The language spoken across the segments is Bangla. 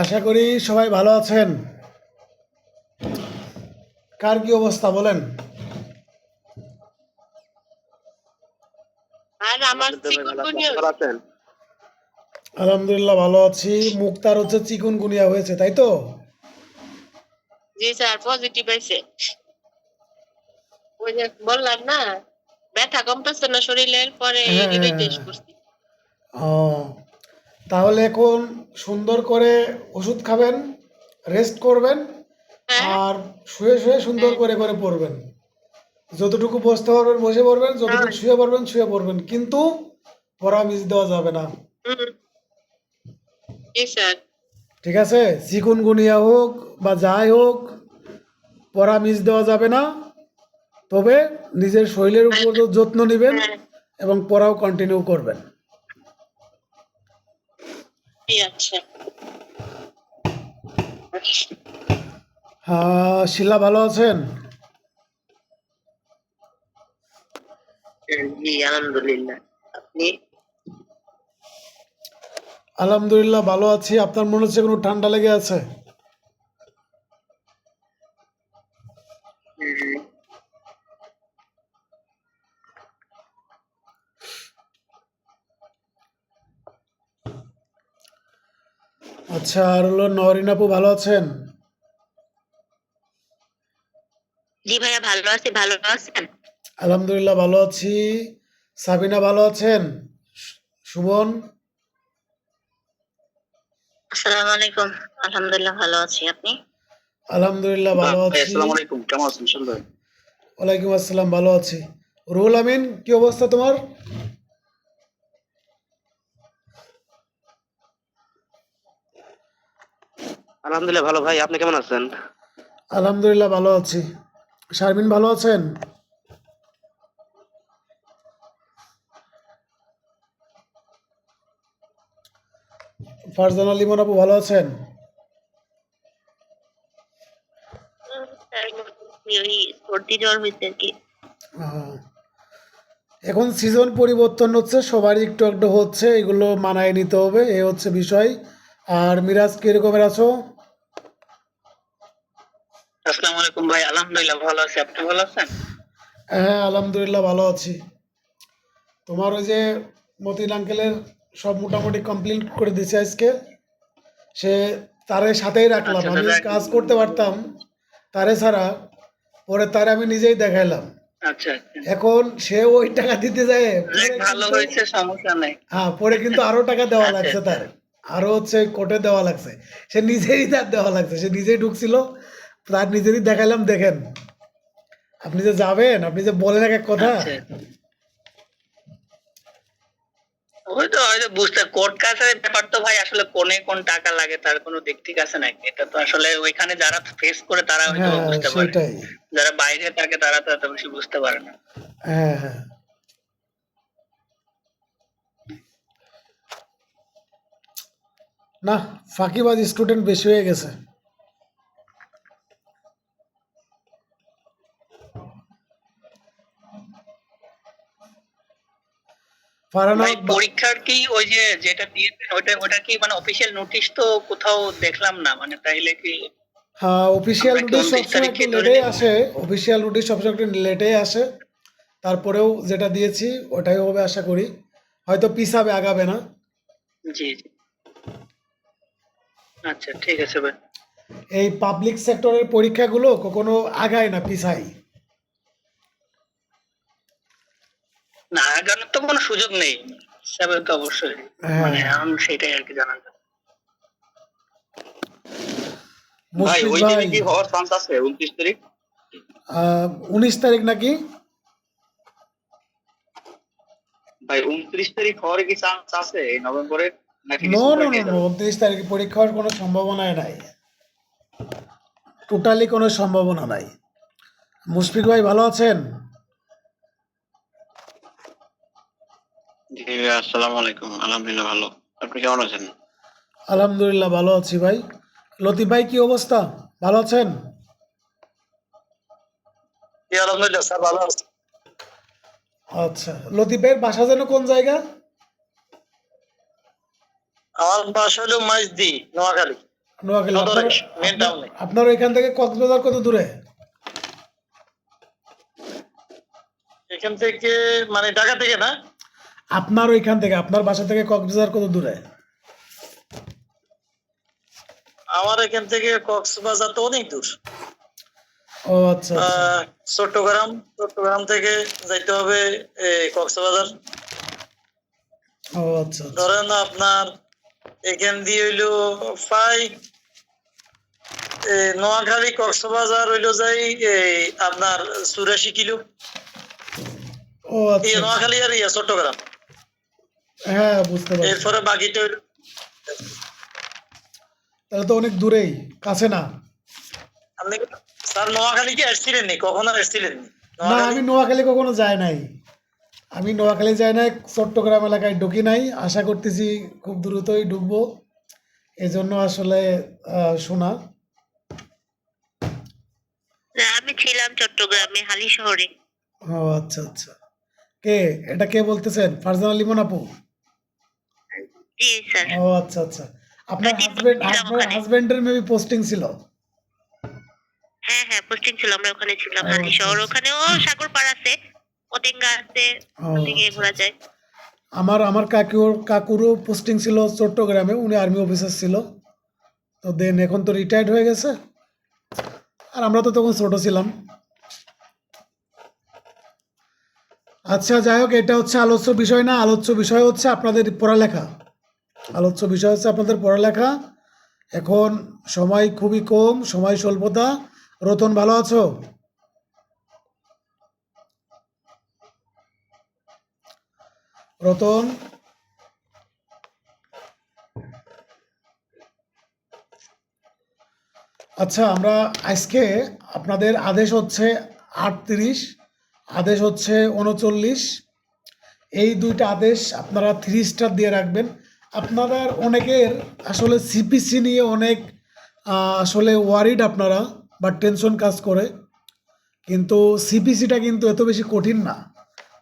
আশা করি সবাই ভালো আছেন। কার কি অবস্থা বলেন? আর আমার চিকুনগুনিয়া আলহামদুলিল্লাহ ভালো আছি। মুক্তার হচ্ছে চিকুনগুনিয়া হয়েছে, তাই তো? জি স্যার, পজিটিভ হয়েছে। ওই যে বললাম না, ব্যথা কমতেছে না শরীরের, পরে হ্যাঁ এটাই হ্যাঁ টেস্ট করছি। ও, তাহলে এখন সুন্দর করে ওষুধ খাবেন, রেস্ট করবেন, হ্যাঁ আর শুয়ে শুয়ে সুন্দর হ্যাঁ করে করে পড়বেন। যতটুকু বসতে পারবেন বসে পড়বেন, যতটুকু হ্যাঁ। শুয়ে পড়বেন শুয়ে পড়বেন, কিন্তু পড়া মিস দেওয়া যাবে না। হুম, জি স্যার। ঠিক আছে? চিকুনগুনিয়া হোক বা যাই হোক, পড়া মিস দেওয়া যাবে না। তবে নিজের শরীরের উপর যত্ন নেবেন হ্যাঁ, এবং পড়াও কন্টিনিউ করবেন। জি আচ্ছা। শিলা ভালো আছেন? জি আলহামদুলিল্লাহ। আপনি? আলহামদুলিল্লাহ ভালো আছি। আপনার মনে হচ্ছে কোনো ঠান্ডা লেগে আছে? হুম, আচ্ছা, আর হলো নরিন আপু ভালো আছেন? জি ভাইয়া ভালো আছি, ভালো আছেন? আলহামদুলিল্লাহ ভালো আছি। সাবিনা ভালো আছেন? সুমন? আসসালামু আলাইকুম। আলহামদুলিল্লাহ ভালো আছি, আপনি? আলহামদুলিল্লাহ ভালো আছি। আসসালামু আলাইকুম, কেমন আছেন সুন্দর? ওয়ালাইকুম আসসালাম, ভালো আছি। রুহুল আমিন, কি অবস্থা তোমার? আলহামদুলিল্লাহ ভালো ভাই, আপনি কেমন আছেন? আলহামদুলিল্লাহ ভালো আছি। শারমিন ভালো আছেন? ফারজানা লিমন আপু ভালো আছেন? ওই সর্দি জ্বর হয়েছে আর কি। আহ, এখন সিজন পরিবর্তন হচ্ছে, সবারই একটু একটু হচ্ছে, এগুলো মানায় নিতে হবে, এই হচ্ছে বিষয়। আর মিরাজ কিরকমের আছো? আসসালামু আলাইকুম ভাই, আলহামদুলিল্লাহ ভালো আছি, আপনি ভালো আছেন? হ্যাঁ আলহামদুলিল্লাহ ভালো আছি। তোমার ওই যে মতিন আঙ্কেলের সব মোটামুটি কমপ্লিট করে দিয়েছে আজকে। সে তারে সাথেই রাখলাম, আচ্ছা আমি দাদা। কাজ করতে পারতাম তারে ছাড়া, পরে তারে আমি নিজেই দেখাইলাম। আচ্ছা এখন সে ওই টাকা দিতে যায়, পরে ভালো কিন্তু হয়েছে, সমস্যা নাই। হ্যাঁ পরে কিন্তু আরো টাকা দেওয়া আচ্ছা লাগছে আচ্ছা। তার, আরো হচ্ছে কোর্টে দেওয়া লাগছে। সে নিজেই তার দেওয়া লাগছে, সে নিজেই ঢুকছিল, তার নিজেরই দেখাইলাম, দেখেন আপনি যে যাবেন, আপনি যে বলেন এক এক কথা। আচ্ছা, ওই তো বুঝতে, কোর্ট কাছারির ব্যাপার তো ভাই, আসলে কোনে কোন টাকা লাগে তার কোনো দিক ঠিক আছে নাকি? এটা তো আসলে ওইখানে যারা ফেস করে তারা হয়তো হ্যাঁ বুঝতে পারে, সেটাই। যারা বাইরে থাকে তারা তো এত বেশি বুঝতে পারে না। হ্যাঁ হ্যাঁ। না, ফাঁকিবাজ স্টুডেন্ট বেশি হয়ে গেছে। ফারহানা ভাই পরীক্ষার কি ওই যে যেটা দিয়েছেন ওটা কি মানে অফিসিয়াল নোটিশ তো কোথাও দেখলাম না, মানে তাইলে কি হ্যাঁ, অফিসিয়াল আমরা কি নোটিশ 29 সবসময় একটু তারিখে ধরে লেটেই নিব? আসে। অফিসিয়াল নোটিশ সবসময় একটু লেটেই আসে। তারপরেও যেটা দিয়েছি ওটাই হবে আশা করি। হয়তো পিছাবে, আগাবে না। জি জি। আচ্ছা ঠিক আছে ভাই। এই পাবলিক সেক্টরের পরীক্ষাগুলো কখনো আগায় না, পিছায়। না, আগানোর তো কোনো সুযোগ নেই, সেভেন তো অবশ্যই, হ্যাঁ, মানে আমি সেটাই আর কি জানার জন্য। ভাই মুশফিক ওই ভাই, দিনে কি হওয়ার চান্স আছে 29 তারিখ? 19 তারিখ নাকি? ভাই 29 তারিখ হওয়ার কি চান্স আছে এই নভেম্বরের, নাকি নো নো ডিসেম্বরে নো নিয়ে নো, যাবে? 29 তারিখে পরীক্ষা হওয়ার কোনো সম্ভাবনাই নাই, টোটালি কোনো সম্ভাবনা নাই। মুশফিক ভাই ভালো আছেন? জি ভাই, আসসালামু আলাইকুম। আলহামদুলিল্লাহ ভালো। আপনি কেমন আছেন? আলহামদুলিল্লাহ ভালো আছি ভাই। লতিফ ভাই কি অবস্থা, ভালো আছেন? আলহামদুলিল্লাহ স্যার, ভালো আছি। আচ্ছা, লতিফ ভাইয়ের বাসা যেন কোন জায়গা? আমার বাসা হলো মাইজদি, নোয়াখালী নোয়াখালী। সদরে, আপনার মেন আপনার টাউনে। আপনার ওইখান থেকে কক্সবাজার কত দূরে? এখান থেকে মানে ঢাকা থেকে না, আপনার ওইখান থেকে, আপনার বাসা থেকে কক্সবাজার কত দূরে? আমার এখান থেকে কক্সবাজার তো অনেক দূর। ও আচ্ছা আচ্ছা। চট্টগ্রাম থেকে যাইতে হবে কক্সবাজার। ও আচ্ছা আচ্ছা। ধরেন আপনার এখান দিয়ে হইলো প্রায় নোয়াখালী কক্সবাজার হইলো যাই আপনার 84 কিলো। ও আচ্ছা। নোয়াখালী আর চট্টগ্রাম, হ্যাঁ বুঝতে পারছি। এরপরে বাকিটা হইলো। তাহলে তো অনেক দূরেই, কাছে না। আপনি স্যার নোয়াখালী কি আসছিলেন নি, কখনো আসছিলেন নি না, নোয়াখালী? আমি নোয়াখালী কখনো যাই নাই। আমি নোয়াখালী যাই নাই, চট্টগ্রাম এলাকায় ঢুকি নাই। আশা করতেছি খুব দ্রুতই ঢুকবো, এই জন্য আসলে শোনা। না, আমি ছিলাম চট্টগ্রামে হালি শহরে। ও আচ্ছা আচ্ছা। কে, এটা কে বলতেছেন? ফারজানা লিমন আপু? জি স্যার। ও আচ্ছা আচ্ছা। আপনার আমি 3 মাস ছিলাম ওখানে। হাজবেন্ডের মেবি পোস্টিং ছিল। হ্যাঁ হ্যাঁ, পোস্টিং ছিল, আমরা ওখানে ছিলাম ও হালি আচ্ছা শহর। আচ্ছা। ওখানেও সাগর পাড় আছে, পতেঙ্গা আছে, ও ওদিকে আচ্ছা ঘোরা আচ্ছা। যায়। আমার কাকুরও পোস্টিং ছিল চট্টগ্রামে, উনি আর্মি অফিসার ছিল। তো দেন এখন তো রিটায়ার্ড হয়ে গেছে, আর আমরা তো তখন ছোট ছিলাম। আচ্ছা যাই হোক, এটা হচ্ছে আলোচ্য বিষয় না, আলোচ্য বিষয় হচ্ছে আপনাদের পড়ালেখা। আলোচ্য বিষয় হচ্ছে আপনাদের পড়ালেখা। এখন সময় খুবই কম, সময় স্বল্পতা। রতন ভালো আছো? রতন? আচ্ছা, আমরা আজকে আপনাদের আদেশ হচ্ছে 38, আদেশ হচ্ছে 39, এই দুইটা আদেশ আপনারা 3 স্টার দিয়ে রাখবেন। আপনাদের অনেকের আসলে সিপিসি নিয়ে অনেক আসলে ওয়ারিড আপনারা, বা টেনশন কাজ করে। কিন্তু সিপিসিটা কিন্তু এত বেশি কঠিন না,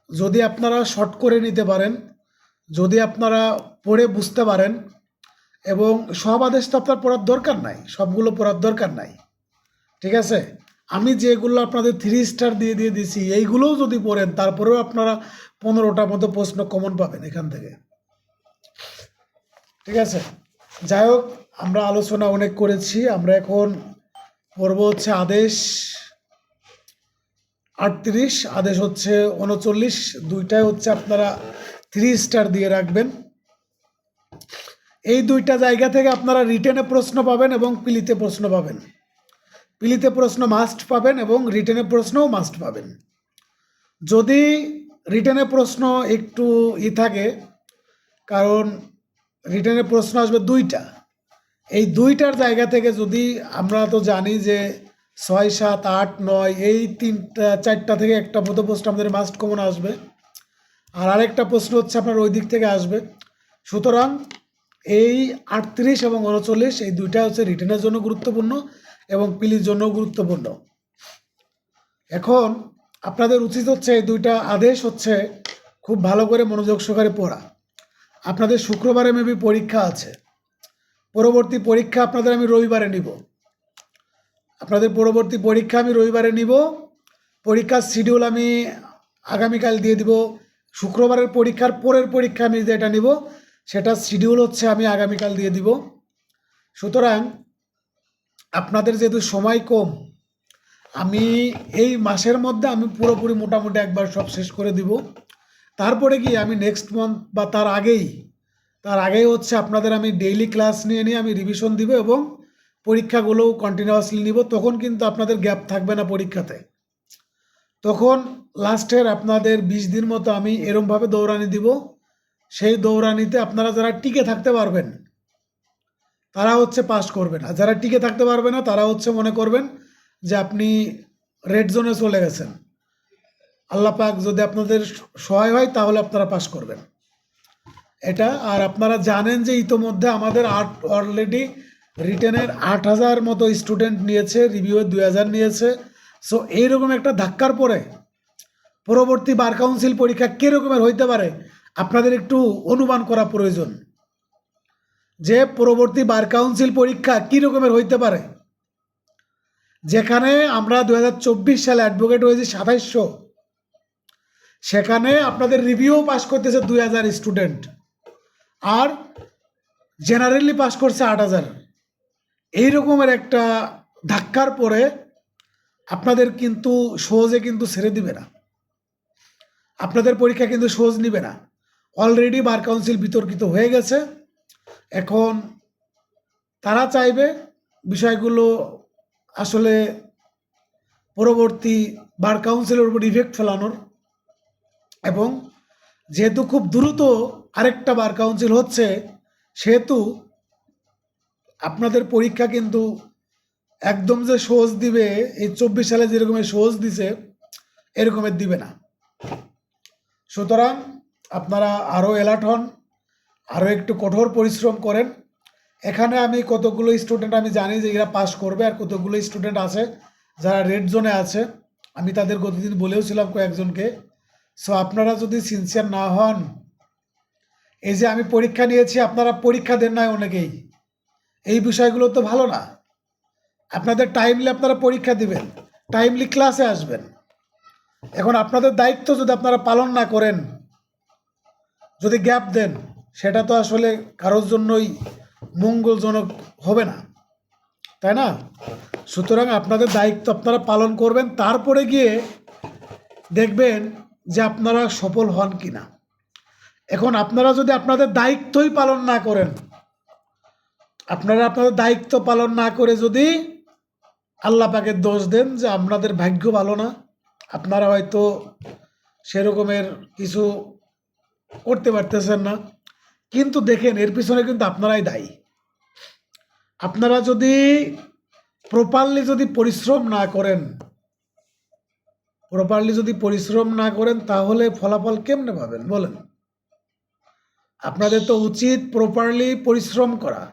যদি আপনারা শর্ট করে নিতে পারেন, যদি আপনারা পড়ে বুঝতে পারেন। এবং সব আদেশ তো আপনার পড়ার দরকার নাই, সবগুলো পড়ার দরকার নাই, ঠিক আছে? আমি যেগুলো আপনাদের 3 স্টার দিয়ে দিয়ে দিছি, এইগুলোও যদি পড়েন, তারপরেও আপনারা 15টার মতো প্রশ্ন কমন পাবেন এখান থেকে, ঠিক আছে? যাই হোক, আমরা আলোচনা অনেক করেছি, আমরা এখন পড়ব হচ্ছে আদেশ 38, আদেশ হচ্ছে 39, দুইটাই হচ্ছে আপনারা 3 স্টার দিয়ে রাখবেন। এই দুইটা জায়গা থেকে আপনারা রিটেনে প্রশ্ন পাবেন এবং পিলিতে প্রশ্ন পাবেন। পিলিতে প্রশ্ন মাস্ট পাবেন এবং রিটেনে প্রশ্নও মাস্ট পাবেন। যদি রিটেনে প্রশ্ন একটু থাকে, কারণ রিটেনে প্রশ্ন আসবে দুইটা, এই দুইটার জায়গা থেকে যদি, আমরা তো জানি যে 6, 7, 8, 9 এই 4টা থেকে একটা মতো প্রশ্ন আমাদের মাস্ট কমন আসবে, আর আরেকটা প্রশ্ন হচ্ছে আপনার ওই দিক থেকে আসবে। সুতরাং এই 38 এবং 39 এই দুইটা হচ্ছে রিটেনের জন্য গুরুত্বপূর্ণ এবং পিলির জন্য গুরুত্বপূর্ণ। এখন আপনাদের উচিত হচ্ছে এই দুইটা আদেশ হচ্ছে খুব ভালো করে মনোযোগ সহকারে পড়া। আপনাদের শুক্রবারে মেবি পরীক্ষা আছে, পরবর্তী পরীক্ষা আপনাদের আমি রবিবারে নিব। আপনাদের পরবর্তী পরীক্ষা আমি রবিবারে নিব। পরীক্ষার শিডিউল আমি আগামীকাল দিয়ে দিব। শুক্রবারের পরীক্ষার পরের পরীক্ষা আমি যেটা নিব, সেটা শিডিউল হচ্ছে আমি আগামীকাল দিয়ে দিব। সুতরাং আপনাদের যেহেতু সময় কম, আমি এই মাসের মধ্যে আমি পুরোপুরি মোটামুটি একবার সব শেষ করে দিব। তারপরে গিয়ে আমি নেক্সট মান্থ বা তার আগেই হচ্ছে আপনাদের আমি ডেইলি ক্লাস নিয়ে আমি রিভিশন দিব এবং পরীক্ষাগুলোও কন্টিনিউয়াসলি নিব। তখন কিন্তু আপনাদের গ্যাপ থাকবে না পরীক্ষাতে। তখন লাস্টের আপনাদের 20 দিন মতো আমি এরমভাবে দৌড়ানি দিব। সেই দৌড়ানিতে আপনারা যারা টিকে থাকতে পারবেন তারা হচ্ছে পাস করবেন, আর যারা টিকে থাকতে পারবে না তারা হচ্ছে মনে করবেন যে আপনি রেড জোনে চলে গেছেন। আল্লাহ পাক যদি আপনাদের সহায় হয় তাহলে আপনারা পাস করবেন এটা। আর আপনারা জানেন যে ইতোমধ্যে আমাদের অলরেডি রিটেনের 8000 মতো স্টুডেন্ট নিয়েছে, রিভিউ 2000 নিয়েছে। সো এইরকম একটা ধাক্কার পরে পরবর্তী বার কাউন্সিল পরীক্ষা কীরকমের হইতে পারে আপনাদের একটু অনুমান করা প্রয়োজন, যে পরবর্তী বার কাউন্সিল পরীক্ষা কী রকমের হইতে পারে। যেখানে আমরা 2024 সালে অ্যাডভোকেট হয়েছি 2700, সেখানে আপনাদের রিভিউ পাস করতেছে 2000 স্টুডেন্ট, আর জেনারেলি পাস করছে 8000। এই রকমের একটা ধাক্কার পরে আপনাদের কিন্তু সহজে কিন্তু ছেড়ে দিবে না, আপনাদের পরীক্ষা কিন্তু সহজ নিবে না। অলরেডি বার কাউন্সিল বিতর্কিত হয়ে গেছে। এখন তারা চাইবে বিষয়গুলো আসলে পরবর্তী বার কাউন্সিলের উপর ইফেক্ট ফেলানোর, এবং যেহেতু খুব দ্রুত আরেকটা বার কাউন্সিল হচ্ছে, সেহেতু আপনাদের পরীক্ষা কিন্তু একদম যে সহজ দিবে, এই 24 সালে যেরকমের সহজ দিছে এরকমের দিবে না। সুতরাং আপনারা আরও অ্যালার্ট হন, আরও একটু কঠোর পরিশ্রম করেন। এখানে আমি কতগুলো স্টুডেন্ট আমি জানি যে এরা পাস করবে, আর কতগুলো স্টুডেন্ট আছে যারা রেড জোনে আছে। আমি তাদের গতদিন বলেওছিলাম কয়েকজনকে। সো আপনারা যদি সিনসিয়ার না হন, এই যে আমি পরীক্ষা নিয়েছি আপনারা পরীক্ষা দেন নাই অনেকেই, এই বিষয়গুলো তো ভালো না। আপনাদের টাইমলি আপনারা পরীক্ষা দিবেন, টাইমলি ক্লাসে আসবেন। এখন আপনাদের দায়িত্ব যদি আপনারা পালন না করেন, যদি গ্যাপ দেন, সেটা তো আসলে কারোর জন্যই মঙ্গলজনক হবে না, তাই না? সুতরাং আপনাদের দায়িত্ব আপনারা পালন করবেন, তারপরে গিয়ে দেখবেন যে আপনারা সফল হন কি না। এখন আপনারা যদি আপনাদের দায়িত্বই পালন না করেন, আপনারা আপনাদের দায়িত্ব পালন না করে যদি আল্লাহ পাকের দোষ দেন যে আপনাদের ভাগ্য ভালো না, আপনারা হয়তো সেরকমের কিছু করতে পারতেছেন না, কিন্তু দেখেন এর পিছনে কিন্তু আপনারাই দায়ী। আপনারা যদি প্রপারলি যদি পরিশ্রম না করেন তাহলে ফলাফল কেমনে পাবেন বলেন? আপনাদের তো উচিত প্রপারলি পরিশ্রম করা।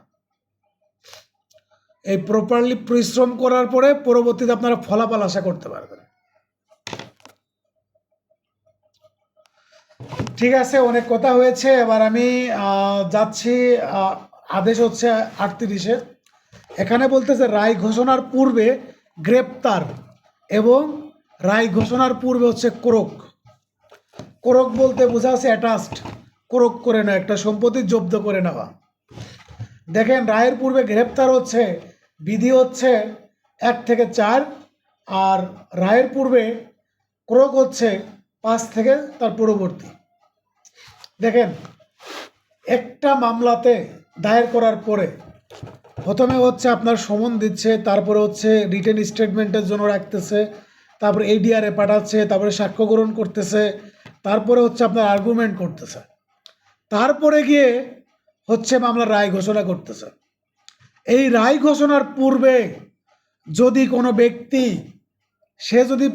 এই প্রপারলি পরিশ্রম করার পরে পরবর্তীতে আপনারা ফলাফল আশা করতে পারবেন। ঠিক আছে, অনেক কথা হয়েছে, এবার আমি যাচ্ছি। আদেশ হচ্ছে 38-এ। এখানে বলতেছে রায় ঘোষণার পূর্বে গ্রেপ্তার এবং রায় ঘোষণার পূর্বে হচ্ছে কোরক বলতে বোঝা আছে অ্যাটাচড, কোরক করে নেওয়া, একটা সম্পত্তি জব্দ করে নেওয়া। দেখেন রায়ের পূর্বে গ্রেপ্তার হচ্ছে বিধি হচ্ছে 1 থেকে 4, আর রায়ের পূর্বে কোরক হচ্ছে 5 থেকে তার পরবর্তী। দেখেন একটা মামলাতে দায়ের করার পরে প্রথমে হচ্ছে আপনার সমন দিচ্ছে, তারপরে হচ্ছে রিটেন স্টেটমেন্টের জন্য রাখতেছে, তারপরে এডিআরে পাঠাচ্ছে, তারপরে সাক্ষ্য গ্রহণ করতেছে, তারপরে হচ্ছে আপনার আর্গুমেন্ট করতেছে, তারপরে গিয়ে হচ্ছে মামলার রায় ঘোষণা করতেছে। এই রায় ঘোষণার পূর্বে যদি কোনো ব্যক্তি সে যদি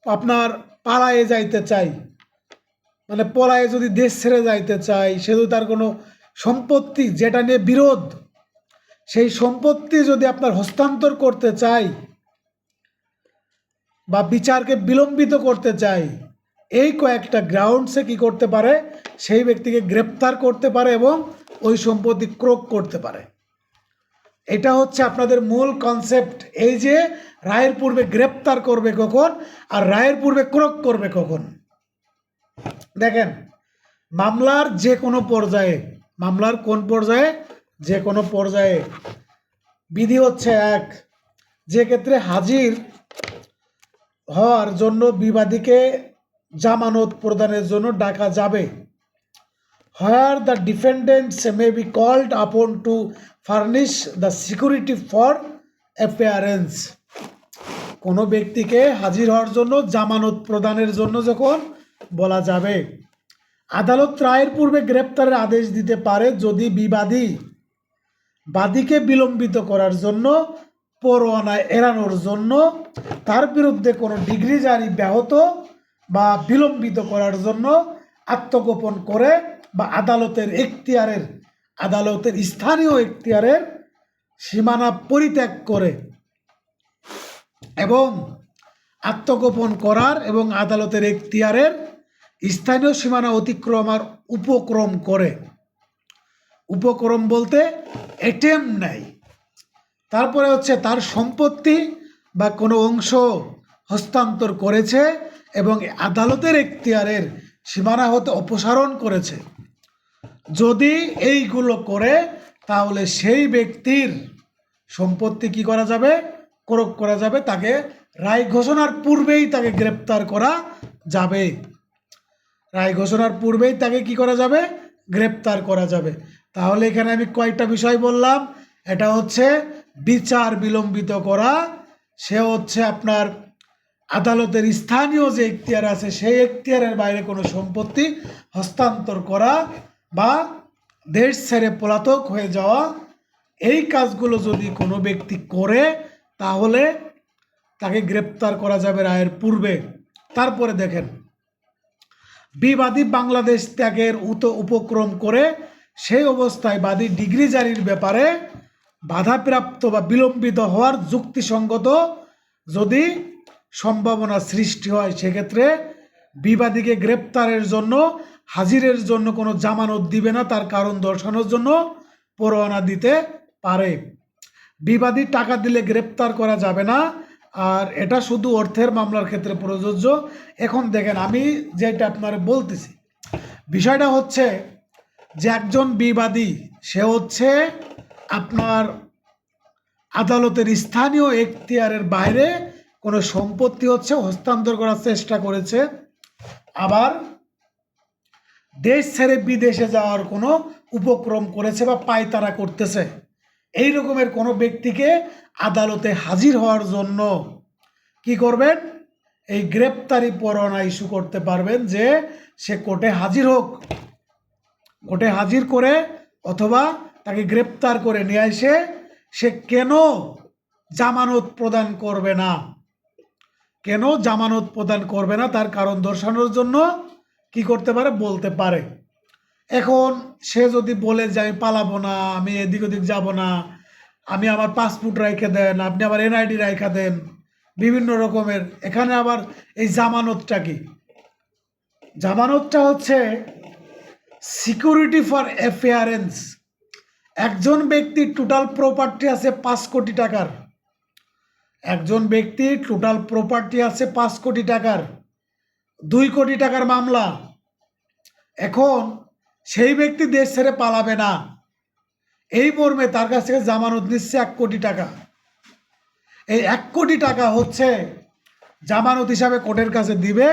আপনার পালায়ে যাইতে চায়, মানে পলায়ে যদি দেশ ছেড়ে যাইতে চায়, সে যদি তার কোনো সম্পত্তি যেটা নিয়ে বিরোধ, সেই সম্পত্তি যদি আপনার হস্তান্তর করতে চায় বা বিচারকে বিলম্বিত করতে চায়, এই কয়েকটা গ্রাউন্ডসে কি করতে পারে, সেই ব্যক্তিকে গ্রেপ্তার করতে পারে এবং ওই সম্পত্তি ক্রোক করতে পারে। এটা হচ্ছে আপনাদের মূল কনসেপ্ট, এই যে রায়ের পূর্বে গ্রেপ্তার করবে কখন আর রায়ের পূর্বে ক্রোক করবে কখন। দেখেন মামলার যে কোনো পর্যায়ে, মামলার কোন পর্যায়ে, যে কোনো পর্যায়ে বিধি হচ্ছে এক, যে ক্ষেত্রে হাজির হওয়ার জন্য বিবাদীকে জামানত প্রদানের জন্য ডাকা যাবে। Where the defendants may be called upon to furnish the security for appearance. কোনো ব্যক্তিকে হাজির হওয়ার জন্য জামানত প্রদানের জন্য যখন বলা যাবে। আদালত রায়ের পূর্বে গ্রেপ্তারের আদেশ দিতে পারে যদি বিবাদী বাদীকে বিলম্বিত করার জন্য, পরোয়ানা এড়ানোর জন্য তার বিরুদ্ধে কোনো ডিগ্রি জারি ব্যাহত বা বিলম্বিত করার জন্য আত্মগোপন করে বা আদালতের স্থানীয় এখতিয়ারের সীমানা পরিত্যাগ করে এবং আত্মগোপন করার এবং আদালতের এখতিয়ারের স্থানীয় সীমানা অতিক্রমার উপক্রম করে। উপক্রম বলতে অ্যাটেম্প নেয়। তারপরে হচ্ছে তার সম্পত্তি বা কোনো অংশ হস্তান্তর করেছে এবং আদালতের এখতিয়ারের সীমানা হতে অপসারণ করেছে। যদি এইগুলো করে তাহলে সেই ব্যক্তির সম্পত্তি কি করা যাবে? ক্রোক করা যাবে, তাকে রায় ঘোষণার পূর্বেই তাকে গ্রেপ্তার করা যাবে। রায় ঘোষণার পূর্বেই তাকে কি করা যাবে? গ্রেপ্তার করা যাবে। তাহলে এখানে আমি কয়েকটা বিষয় বললাম। এটা হচ্ছে বিচার বিলম্বিত করা, সে হচ্ছে আপনার আদালতের স্থানীয় যে এখতিয়ার আছে সেই এখতিয়ারের বাইরে কোনো সম্পত্তি হস্তান্তর করা বা দেশ ছেড়ে পলাতক হয়ে যাওয়া। এই কাজগুলো যদি কোনো ব্যক্তি করে তাহলে তাকে গ্রেপ্তার করা যাবে রায়ের পূর্বে। তারপরে দেখেন, বিবাদী বাংলাদেশ ত্যাগের উপক্রম করে সেই অবস্থায় বাদী ডিগ্রি জারির ব্যাপারে বাধাপ্রাপ্ত বা বিলম্বিত হওয়ার যুক্তিসঙ্গত যদি সম্ভাবনা সৃষ্টি হয়, সেক্ষেত্রে বিবাদীকে গ্রেপ্তারের জন্য হাজিরের জন্য কোনো জামানত দিবে না, তার কারণ দর্শানোর জন্য পরোয়ানা দিতে পারে। বিবাদী টাকা দিলে গ্রেপ্তার করা যাবে না, আর এটা শুধু অর্থের মামলার ক্ষেত্রে প্রযোজ্য। এখন দেখেন, আমি যেটা আপনার বলতেছি, বিষয়টা হচ্ছে যে একজন বিবাদী সে হচ্ছে আপনার আদালতের স্থানীয় এখতিয়ারের বাইরে কোনো সম্পত্তি হচ্ছে হস্তান্তর করার চেষ্টা করেছে, আবার দেশ ছেড়ে বিদেশে যাওয়ার কোনো উপক্রম করেছে বা পায়তারা করতেছে। এই রকমের কোনো ব্যক্তিকে আদালতে হাজির হওয়ার জন্য কি করবেন? এই গ্রেপ্তারি পরোয়ানা ইস্যু করতে পারবেন যে সে কোর্টে হাজির হোক। কোর্টে হাজির করে অথবা তাকে গ্রেপ্তার করে নিয়ে এসে সে কেন জামানত প্রদান করবে না, কেন জামানত প্রদান করবে না তার কারণ দর্শানোর জন্য কি করতে পারে? বলতে পারে। এখন সে যদি বলে যে আমি পালাবো না, আমি এদিক ওদিক যাব না, আমি আমার পাসপোর্ট রেখে দেন, আপনি আবার এনআইডি রেখে দেন, বিভিন্ন রকমের। এখানে আবার এই জামানতটা কি? জামানতটা হচ্ছে সিকিউরিটি ফর অ্যাপিয়ারেন্স। একজন ব্যক্তির টোটাল প্রপার্টি আছে 5 কোটি টাকার, একজন ব্যক্তির টোটাল প্রপার্টি আছে 5 কোটি টাকার, 2 কোটি টাকার মামলা। এখন সেই ব্যক্তি দেশ ছেড়ে পালাবে না, এই মর্মে তার কাছ থেকে জামানত নিচ্ছে 1 কোটি টাকা। এই 1 কোটি টাকা হচ্ছে জামানত হিসাবে কোর্টের কাছে দিবে।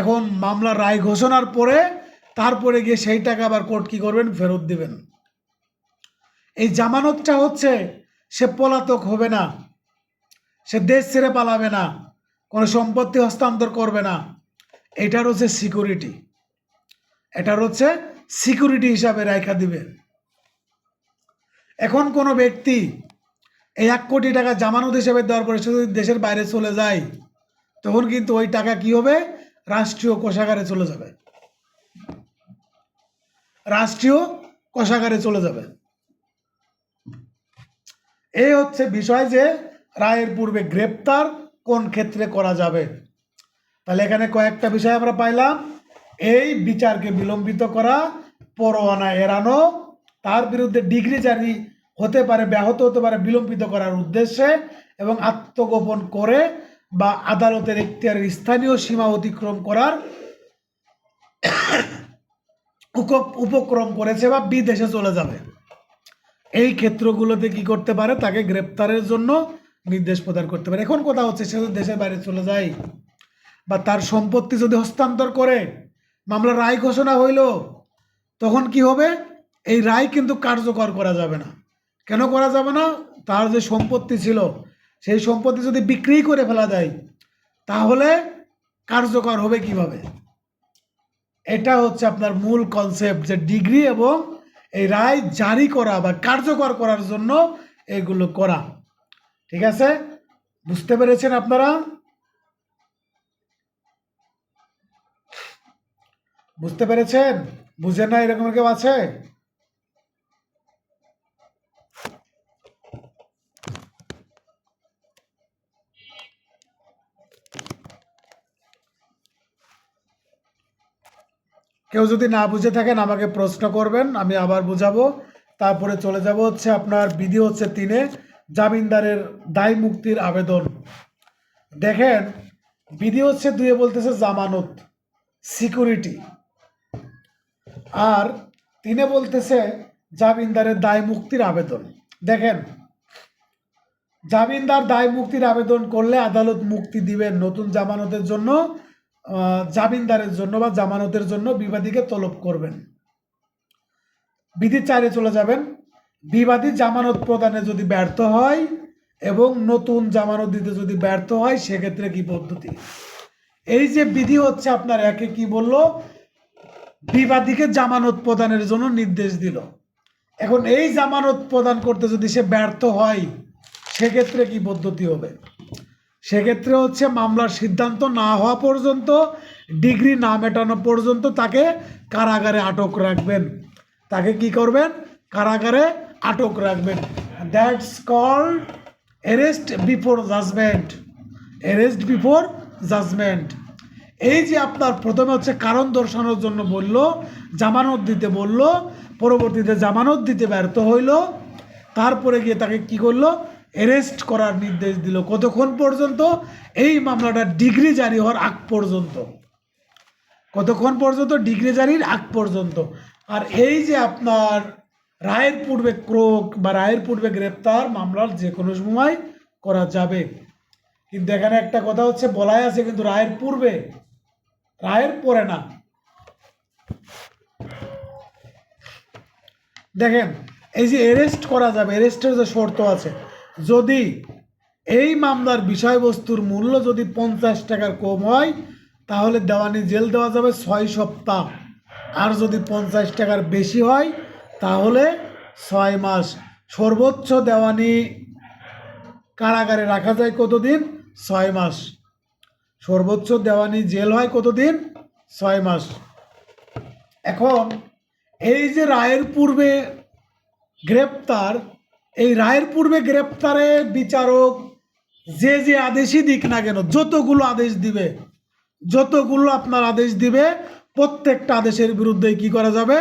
এখন মামলার রায় ঘোষণার পরে তারপরে গিয়ে সেই টাকা আবার কোর্ট কি করবেন? ফেরত দিবেন। এই জামানতটা হচ্ছে সে পলাতক হবে না, সে দেশ ছেড়ে পালাবে না, কোনো সম্পত্তি হস্তান্তর করবে না। এটার হচ্ছে সিকিউরিটি, এটার হচ্ছে সিকিউরিটি হিসাবে রাখা দিবে। এখন কোনো ব্যক্তি এই 1 কোটি টাকা জামানত হিসেবে দেওয়ার পরে যদি দেশের বাইরে চলে যায়, তখন কিন্তু ওই টাকা কি হবে? রাষ্ট্রীয় কোষাগারে চলে যাবে, রাষ্ট্রীয় কোষাগারে চলে যাবে। এই হচ্ছে বিষয় যে রায়ের পূর্বে গ্রেপ্তার কোন ক্ষেত্রে করা যাবে। তাহলে এখানে কয়েকটা বিষয় আমরা পাইলাম। এই বিচারকে বিলম্বিত করা, পরোয়ানা এড়ানো, তার বিরুদ্ধে ডিগ্রি জারি হতে পারে, ব্যাহত হতে পারে বিলম্বিত করার উদ্দেশ্যে, এবং আত্মগোপন করে বা আদালতের এখতিয়ারের স্থানীয় সীমা অতিক্রম করার উপক্রম করেছে বা বিদেশে চলে যাবে। এই ক্ষেত্রগুলোতে কি করতে পারে, তাকে গ্রেপ্তারের জন্য নির্দেশ প্রদান করতে পারে। এখন কথা হচ্ছে সে যদি দেশের বাইরে চলে যায় বা তার সম্পত্তি যদি হস্তান্তর করে, মামলার রায় ঘোষণা হইল, তখন কি হবে? এই রায় কিন্তু কার্যকর করা যাবে না। কেন করা যাবে না? তার যে সম্পত্তি ছিল সেই সম্পত্তি যদি বিক্রি করে ফেলা যায় তাহলে কার্যকর হবে কিভাবে? এটা হচ্ছে আপনার মূল কনসেপ্ট, যে ডিগ্রি এবং এই রায় জারি করা বা কার্যকর করার জন্য এগুলো করা। ঠিক আছে, বুঝতে পেরেছেন আপনারা? বুঝতে পেরেছেন? বুঝেন না এরকম কেউ আছে? কেউ যদি না বুঝে থাকেন আমাকে প্রশ্ন করবেন, আমি আবার বুঝাবো। তারপরে চলে যাব হচ্ছে আপনার বিধি হচ্ছে 3-এ, জামিনদারের দায় মুক্তির আবেদন। দেখেন, বিধি হচ্ছে 2-এ বলতেছে জামানত, সিকিউরিটি, আর 3-এ বলতেছে জামিনদারের দায় মুক্তির আবেদন। দেখেন, জামিনদার দায় মুক্তির আবেদন করলে আদালত মুক্তি দিবেন নতুন জামানতের জন্য, জামিনদারের জন্য বা জামানতের জন্য বিবাদীকে তলব করবেন। বিধি 4-এ চলে যাবেন। বিবাদী জামানত প্রদানে যদি ব্যর্থ হয় এবং নতুন জামানত দিতে যদি ব্যর্থ হয় সেক্ষেত্রে কি পদ্ধতি? এই যে বিধি হচ্ছে আপনার 1-এ কি বললো, বিবাদীকে জামানত প্রদানের জন্য নির্দেশ দিল। এখন এই জামানত প্রদান করতে যদি সে ব্যর্থ হয় সেক্ষেত্রে কি পদ্ধতি হবে? সেক্ষেত্রে হচ্ছে মামলার সিদ্ধান্ত না হওয়া পর্যন্ত, ডিগ্রি না মেটানো পর্যন্ত তাকে কারাগারে আটক রাখবেন। তাকে কি করবেন? কারাগারে আটক রাখবেন। That's called arrest before judgment. Arrest before judgment. এই যে আপনার প্রথমে হচ্ছে কারণ দর্শানোর জন্য বলল, জামানত দিতে বলল, পরবর্তীতে জামানত দিতে ব্যর্থ হইল, তারপরে গিয়ে তাকে কি করলো? অ্যারেস্ট করার নির্দেশ দিল। কতক্ষণ পর্যন্ত? এই মামলাটা ডিগ্রি জারি হওয়ার আগ পর্যন্ত। কতক্ষণ পর্যন্ত? ডিগ্রি জারির আগ পর্যন্ত। আর এই যে আপনার রায়ের পূর্বে ক্রোক বা রায়ের পূর্বে গ্রেপ্তার মামলার যে কোনো সময় করা যাবে, কিন্তু এখানে একটা কথা হচ্ছে বলাই আছে কিন্তু রায়ের পূর্বে, রায়ের পরে না। দেখেন, এই যে অ্যারেস্ট করা যাবে, অ্যারেস্টের যে শর্ত আছে, যদি এই মামলার বিষয়বস্তুর মূল্য যদি 50 টাকার কম হয় তাহলে দেওয়ানি জেল দেওয়া যাবে 6 সপ্তাহ, আর যদি 50 টাকার বেশি হয় তাহলে 6 মাস। সর্বোচ্চ দেওয়ানি কারাগারে রাখা যায় কতদিন? 6 মাস। সর্বোচ্চ দেওয়ানি জেল হয় কতদিন? 6 মাস। এখন এই যে রায়ের পূর্বে গ্রেপ্তার, এই রায়ের পূর্বে গ্রেপ্তারে বিচারক যে যে আদেশই দিক না কেন, যতগুলো আদেশ দিবে, যতগুলো আপনার আদেশ দিবে, প্রত্যেকটা আদেশের বিরুদ্ধে কি করা যাবে?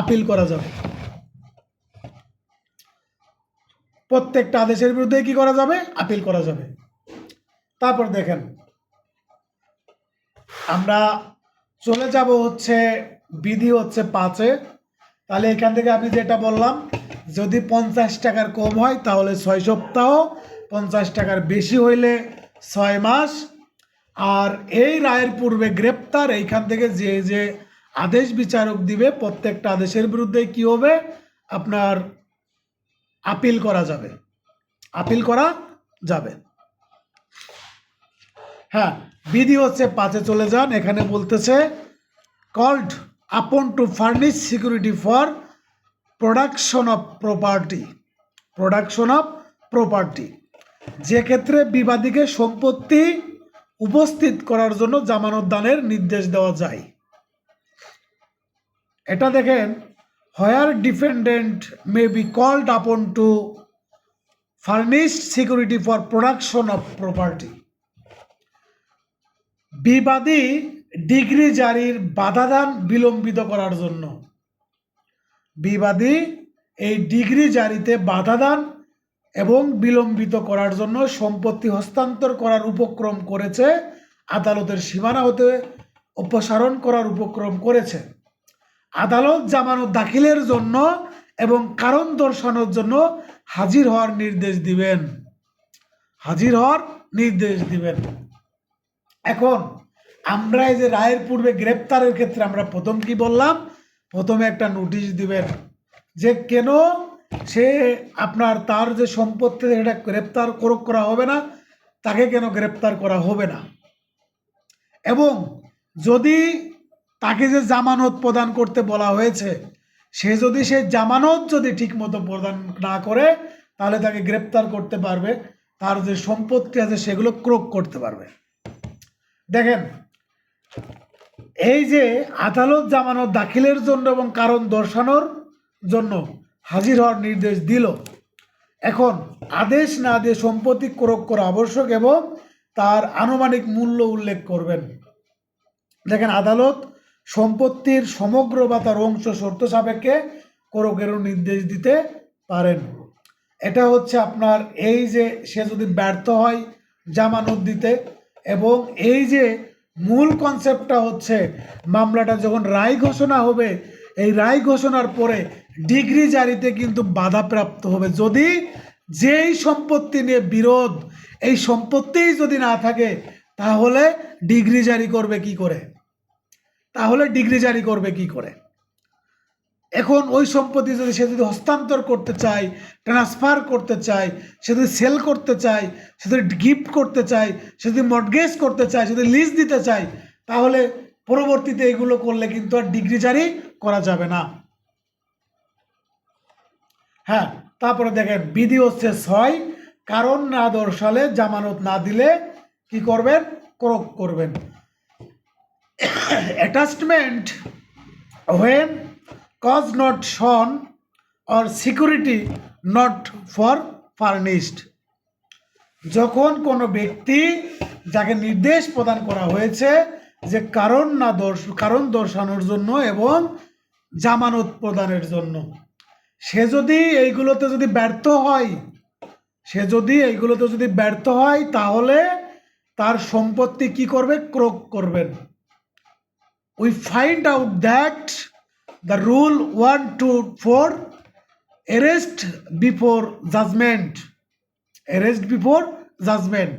আপিল করা যাবে। প্রত্যেকটা আদেশের বিরুদ্ধে কি করা যাবে? আপিল করা যাবে। তারপর দেখেন, আমরা চলে যাব হচ্ছে বিধি হচ্ছে 5-এ। তাহলে এখান থেকে আমি যেটা বললাম, যদি 50 টাকার কম হয় তাহলে 6 সপ্তাহ, 50 টাকার বেশি হইলে 6 মাস। আর এই রায়ের পূর্বে গ্রেপ্তার, এইখান থেকে যে যে আদেশ বিচারক দিবে প্রত্যেকটা আদেশের বিরুদ্ধে কি হবে? আপনার আপিল করা যাবে। আপিল করা যাবে। হ্যাঁ, বিধি হচ্ছে 5-এ চলে যান। এখানে বলতেছে called upon to furnish security for production of property. production of property, যে ক্ষেত্রে বিবাদীকে সম্পত্তি উপস্থিত করার জন্য জামানত দানের নির্দেশ দেওয়া যায়। এটা দেখেন, where defendant may be called upon to furnish security for production of property. Bibadi degree জারির বাধাদান বিলম্বিত করার জন্য, বিবাদী এই ডিগ্রি জারিতে বাধাদান এবং বিলম্বিত করার জন্য সম্পত্তি হস্তান্তর করার উপক্রম করেছে, আদালতের সীমানা হতে অপসারণ করার উপক্রম করেছে। আদালত জামানত দাখিলের জন্য এবং কারণ দর্শানোর জন্য হাজির হওয়ার নির্দেশ দিবেন। হাজির হওয়ার নির্দেশ দিবেন। এখন আমরা এই যে রায়ের পূর্বে গ্রেপ্তারের ক্ষেত্রে আমরা প্রথম কি বললাম, প্রথমে একটা নোটিশ দিবেন যে কেন সে আপনার তার যে সম্পত্তি সেটা গ্রেপ্তার করা হবে না, তাকে কেন গ্রেপ্তার করা হবে না, এবং যদি তাকে যে জামানত প্রদান করতে বলা হয়েছে সে যদি সেই জামানত যদি ঠিকমতো প্রদান না করে তাহলে তাকে গ্রেপ্তার করতে পারবে, তার যে সম্পত্তি আছে সেগুলো ক্রোক করতে পারবে। দেখেন, এই যে আদালত জামানত দাখিলের জন্য এবং কারণ দর্শানোর জন্য হাজির হওয়ার নির্দেশ দিল, এখন আদেশ না দিয়ে সম্পত্তি ক্রোক করা আবশ্যক এবং তার আনুমানিক মূল্য উল্লেখ করবেন। দেখেন, আদালত সম্পত্তির সমগ্র বা তার অংশ শর্ত সাপেক্ষে ক্রোকেরও নির্দেশ দিতে পারেন। এটা হচ্ছে আপনার এই যে সে যদি ব্যর্থ হয় জামানত দিতে, এবং এই যে মূল কনসেপ্টটা হচ্ছে মামলাটা যখন রায় ঘোষণা হবে, এই রায় ঘোষণার পরে ডিগ্রি জারিতে কিন্তু বাধাপ্রাপ্ত হবে। যদি যেই সম্পত্তি নিয়ে বিরোধ, এই সম্পত্তিই যদি না থাকে তাহলে ডিগ্রি জারি করবে কি করে? এখন ওই সম্পত্তি যদি সে যদি হস্তান্তর করতে চায়, ট্রান্সফার করতে চায়, সে যদি সেল করতে চায়, সে যদি গিফট করতে চায়, সে যদি মর্টগেজ করতে চায়, সে যদি লিজ দিতে চায়, তাহলে পরবর্তীতে এগুলো করলে কিন্তু আর ডিগ্রি জারি করা যাবে না। হ্যাঁ, তারপরে দেখেন, বিধি হচ্ছে 6, কারণ না দর্শালে জামানত না দিলে কি করবেন? ক্রোক করবেন। Attachment when cause not shown or security not for furnished, যখন কোনো ব্যক্তি যাকে নির্দেশ প্রদান করা হয়েছে যে কারণ দর্শানোর জন্য এবং জামানত প্রদানের জন্য, সে যদি এইগুলোতে যদি ব্যর্থ হয় তাহলে তার সম্পত্তি কি করবে? ক্রোক করবেন। We find out that the rule 1 to 4, arrest before judgment,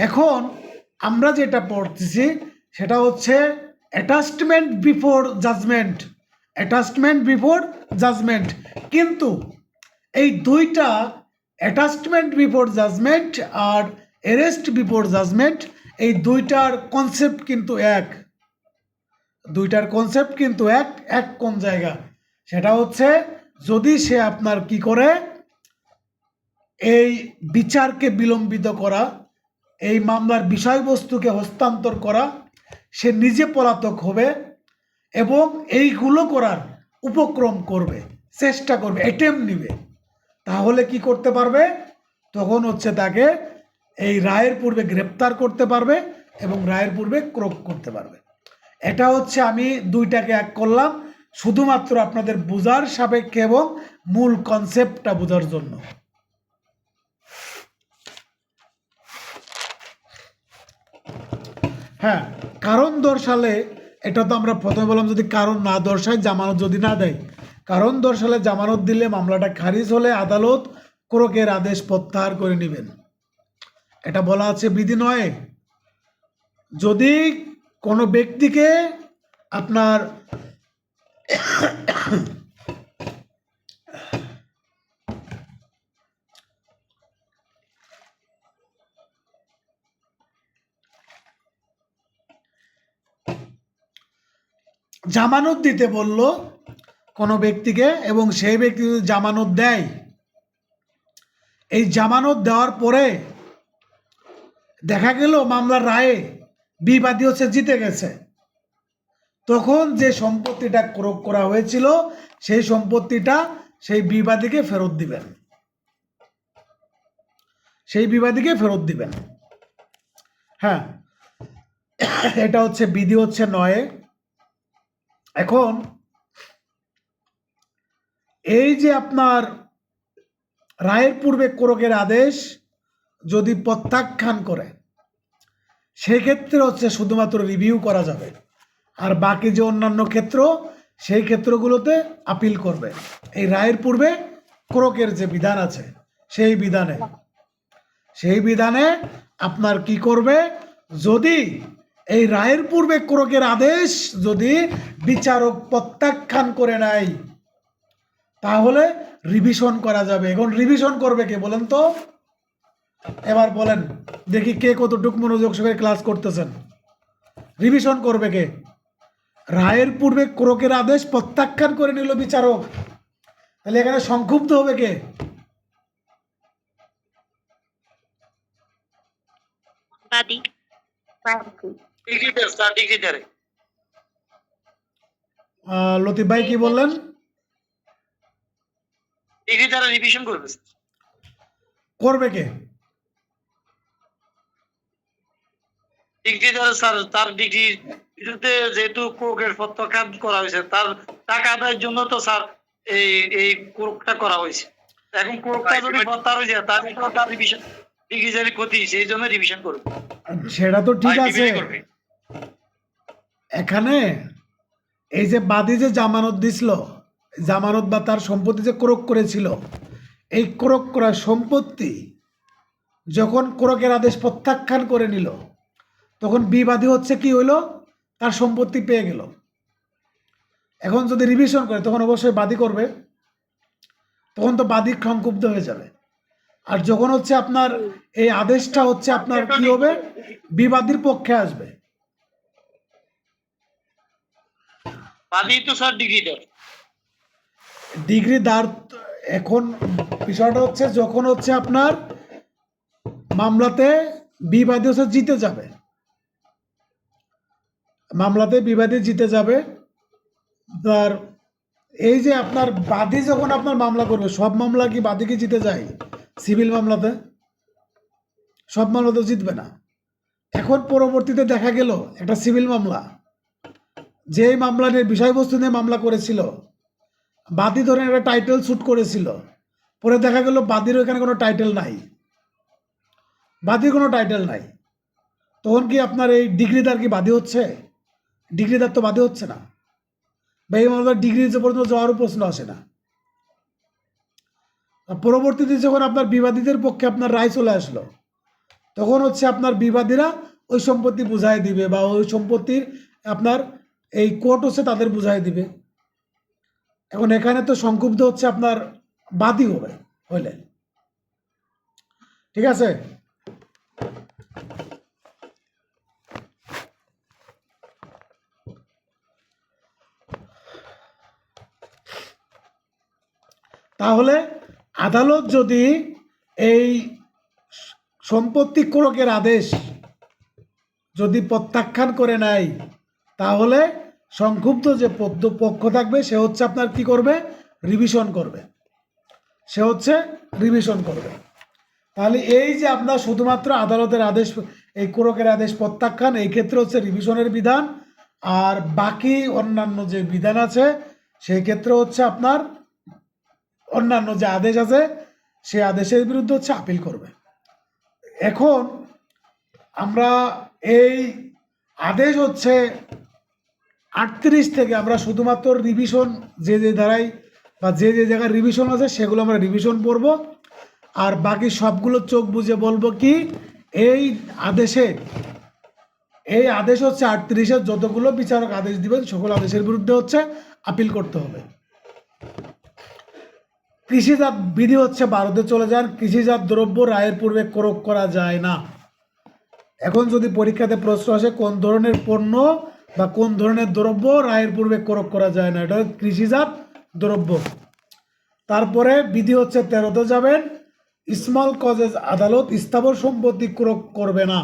এখন আমরা যেটা পড়তেছি সেটা হচ্ছে অ্যাটাচমেন্ট বিফোর জাজমেন্ট, কিন্তু এই দুইটা অ্যাটাচমেন্ট বিফোর জাজমেন্ট আর অ্যারেস্ট বিফোর জাজমেন্ট, এই দুইটার কনসেপ্ট কিন্তু এক কোন জায়গা? সেটা হচ্ছে যদি সে আপনার কি করে এই বিচারকে বিলম্বিত করা, এই মামলার বিষয়বস্তুকে হস্তান্তর করা, সে নিজে পলাতক হবে এবং এইগুলো করার উপক্রম করবে, চেষ্টা করবে, অ্যাটেম্প নিবে, তাহলে কি করতে পারবে? তখন হচ্ছে তাকে এই রায়ের পূর্বে গ্রেপ্তার করতে পারবে এবং রায়ের পূর্বে ক্রোক করতে পারবে। এটা হচ্ছে আমি দুইটাকে এক করলাম শুধুমাত্র আপনাদের বোঝার সাপেক্ষে এবং মূল কনসেপ্টটা বোঝার জন্য। হ্যাঁ, কারণ দর্শালে, এটা তো আমরা প্রথমে বললাম যদি কারণ না দর্শায়, জামানত যদি না দেয়, কারণ দর্শালে জামানত দিলে মামলাটা খারিজ হলে আদালত ক্রোকের আদেশ প্রত্যাহার করে নেবেন। এটা বলা আছে বিধি 9। যদি কোনো ব্যক্তিকে আপনার জামানত দিতে বলল কোনো ব্যক্তিকে, এবং সেই ব্যক্তি যদি জামানত দেয়, এই জামানত দেওয়ার পরে দেখা গেল মামলার রায়ে বিবাদী হচ্ছে জিতে গেছে, তখন যে সম্পত্তিটা ক্রোক করা হয়েছিল সেই সম্পত্তিটা সেই বিবাদীকে ফেরত দিবেন। হ্যাঁ, এটা হচ্ছে বিধি হচ্ছে 9। এখন এই যে আপনার রায়ের পূর্বে ক্রোকের আদেশ যদি প্রত্যাখ্যান করে, সেক্ষেত্রে হচ্ছে শুধুমাত্র রিভিউ করা যাবে, আর বাকি যে অন্যান্য ক্ষেত্র সেই ক্ষেত্রগুলোতে আপিল করবে। এই রায়ের পূর্বে ক্রোকের যে বিধান আছে সেই বিধানে আপনার কি করবে, যদি এই রায়ের পূর্বে ক্রোকের আদেশ যদি বিচারক প্রত্যাখ্যান করে নেয় তাহলে রিভিশন করা যাবে। এখন রিভিশন করবে কে বলেন তো? এবার বলেন দেখি কে কতটুকু মনোযোগ সহকারে ক্লাস করতেছেন। রিভিশন করবে কে? রায়ের পূর্বে ক্রোকের আদেশ প্রত্যাখ্যান করে নিল বিচারক, তাহলে এখানে সংক্ষুব্ধ হবে কে? বাদী। লতিফ ভাই কি বললেন? রিভিশন করবে করবে কে? ডিগ্রি দ্বারা স্যার, তার ডিগ্রির বিরুদ্ধে যেহেতু কোর্টের প্রত্যাখ্যান করা হয়েছে, তার টাকা আদায়ের জন্য তো স্যার এই কোর্টটা করা হয়েছে। এখন কোর্টটা যদি প্রত্যাহার হয়ে যায় তাহলে তো তার রিভিশন ডিগ্রি জারি ক্ষতি, সেই জন্য রিভিশন করবে। সেটা তো ঠিক আছে, এখানে এই যে বাদী যে জামানত দিছিল, জামানত বা তার সম্পত্তি যে ক্রোক করেছিল, এই ক্রোক করা সম্পত্তি যখন ক্রোকের আদেশ প্রত্যাখ্যান করে নিল তখন বিবাদী হচ্ছে কি হইলো, তার সম্পত্তি পেয়ে গেল। এখন যদি রিভিশন করে তখন অবশ্যই বাদী করবে, তখন তো বাদী সংক্ষুব্ধ হয়ে যাবে। আর যখন হচ্ছে আপনার এই আদেশটা হচ্ছে আপনার কি হবে, বিবাদীর পক্ষে আসবে। বাদী তো স্যার ডিগ্রিদার। এখন বিষয়টা হচ্ছে যখন হচ্ছে আপনার মামলাতে বিবাদী হচ্ছে জিতে যাবে, মামলাতে বিবাদী জিতে যাবে। তার এই যে আপনার বাদী যখন আপনার মামলা করবে, সব মামলা কি বাদী কি জিতে যায়? সিভিল মামলাতে সব মামলা তো জিতবে না। এখন পরবর্তীতে দেখা গেল একটা সিভিল মামলা, যে মামলা নিয়ে বিষয়বস্তু নিয়ে মামলা করেছিল, বাদী ধরেন একটা টাইটেল শ্যুট করেছিল, পরে দেখা গেল বাদীর ওইখানে কোনো টাইটেল নাই, বাদীর কোনো টাইটেল নাই, তখন কি আপনার এই ডিগ্রিদার কি বাদী হচ্ছে? ডিগ্রিদার তো বাদী হচ্ছে না, বা এই মামলার ডিগ্রি যে পর্যন্ত যাওয়ারও প্রশ্ন আসে না। পরবর্তীতে যখন আপনার বিবাদীদের পক্ষে আপনার রায় চলে আসলো, তখন হচ্ছে আপনার বিবাদীরা ওই সম্পত্তি বুঝাই দিবে, বা ওই সম্পত্তির আপনার এই কোর্ট হচ্ছে তাদের বুঝাই দিবে। এখন এখানে তো সংক্ষুব্ধ হচ্ছে আপনার বাদী হবে হইলে, ঠিক আছে? তাহলে আদালত যদি এই সম্পত্তি ক্রোকের আদেশ যদি প্রত্যাখ্যান করে নেয়, তাহলে সংক্ষুব্ধ যে পক্ষ থাকবে সে হচ্ছে আপনার কি করবে, রিভিশন করবে, সে হচ্ছে রিভিশন করবে। তাহলে এই যে আপনার শুধুমাত্র আদালতের আদেশ, এই ক্রোকের আদেশ প্রত্যাখ্যান, এই ক্ষেত্রে হচ্ছে রিভিশনের বিধান, আর বাকি অন্যান্য যে বিধান আছে সেই ক্ষেত্রে হচ্ছে আপনার অন্যান্য যে আদেশ আছে সেই আদেশের বিরুদ্ধে হচ্ছে আপিল করবে। এখন আমরা এই আদেশ হচ্ছে 38 থেকে আমরা শুধুমাত্র রিভিশন যে ধারায় বা যে জায়গায় রিভিশন আছে সেগুলো আমরা রিভিশন পড়ব, আর বাকি সবগুলো চোখ বুঝে বলবো কি এই আদেশ হচ্ছে 38-এর যতগুলো বিচারক আদেশ দিবেন সকল আদেশের বিরুদ্ধে হচ্ছে আপিল করতে হবে। কৃষিজাত বিধি হচ্ছে 12-তে চলে যান। কৃষিজাত দ্রব্য রায়ের পূর্বে ক্রোক করা যায় না। এখন যদি পরীক্ষাতে প্রশ্ন আসে কোন ধরনের পণ্য বা কোন ধরনের দ্রব্য রায়ের পূর্বে ক্রোক করা যায় না, এটা কৃষিজাত দ্রব্য। তারপরে বিধি হচ্ছে 13-তে যাবেন, স্মল কজেস আদালত স্থাবর সম্পত্তি ক্রোক করবে না,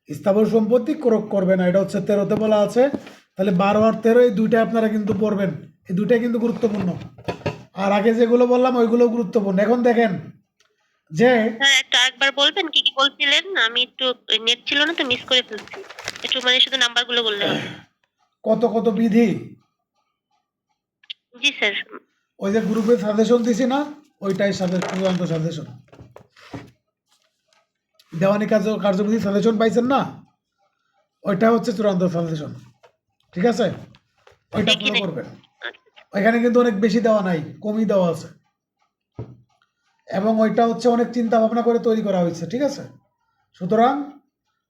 স্থাবর সম্পত্তি ক্রোক করবে না, এটা হচ্ছে 13-তে বলা আছে। তাহলে 12 আর 13 এই দুইটা আপনারা কিন্তু পড়বেন, এই দুইটাই কিন্তু গুরুত্বপূর্ণ। আর আগে যেগুলো বললাম ওইগুলো গুরুত্বপূর্ণ। এখন দেখেন যে একটু একবার বলবেন কি কি বলছিলেন? আমি একটু নেট ছিল না তো মিস করে ফেলছি, একটু মানে শুধু নাম্বারগুলো বললে হবে। কত কত বিধি, জি স্যার। ওই যে গ্রুপে সাজেশন দিছি না, ওইটাই চূড়ান্ত সাজেশন। দেওয়ানি কার্যবিধি সাজেশন পাইছেন না, ওইটা হচ্ছে চূড়ান্ত সাজেশন, ঠিক আছে? ওইটা ফলো করবেন। ওইখানে কিন্তু অনেক বেশি দেওয়া নাই, কমই দেওয়া আছে, এবং ওইটা হচ্ছে অনেক চিন্তা ভাবনা করে তৈরি করা হয়েছে, ঠিক আছে? সুতরাং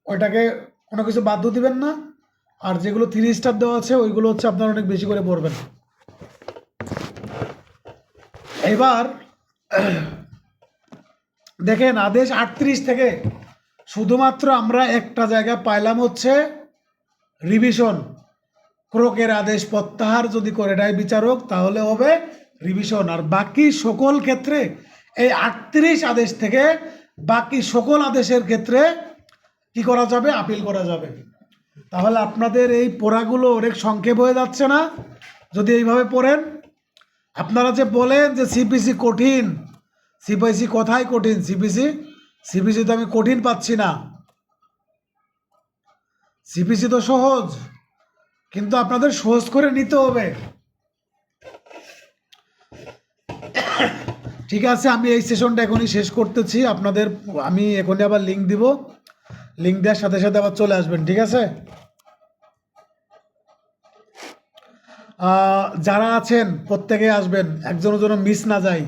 ওইটাকে কোনো কিছু বাধ্য দিবেন না, আর যেগুলো 3 স্টার দেওয়া আছে ওইগুলো হচ্ছে আপনারা অনেক বেশি করে পড়বেন। এবার দেখেন আদেশ 38 থেকে শুধুমাত্র আমরা একটা জায়গা পাইলাম হচ্ছে রিভিশন, ক্রোকের আদেশ প্রত্যাহার যদি করে দেয় বিচারক তাহলে হবে রিভিশন, আর বাকি সকল ক্ষেত্রে এই 38 আদেশ থেকে বাকি সকল আদেশের ক্ষেত্রে কি করা যাবে? আপিল করা যাবে। তাহলে আপনাদের এই পড়াগুলো অনেক সংক্ষেপ হয়ে যাচ্ছে না যদি এইভাবে পড়েন? আপনারা যে বলেন যে সিপিসি কঠিন, সিপিসি কোথায় কঠিন? সিপিসি তো আমি কঠিন পাচ্ছি না, সিপিসি তো সহজ, কিন্তু আপনাদের সহজ করে নিতে হবে। ঠিক আছে, আমি এই সেশনটা এখনই শেষ করতেছি আপনাদের, আমি এখনই আবার লিঙ্ক দিব, লিঙ্ক দেওয়ার সাথে সাথে আবার চলে আসবেন, ঠিক আছে? যারা আছেন প্রত্যেকে আসবেন, একজনের জন্য মিস না যায়।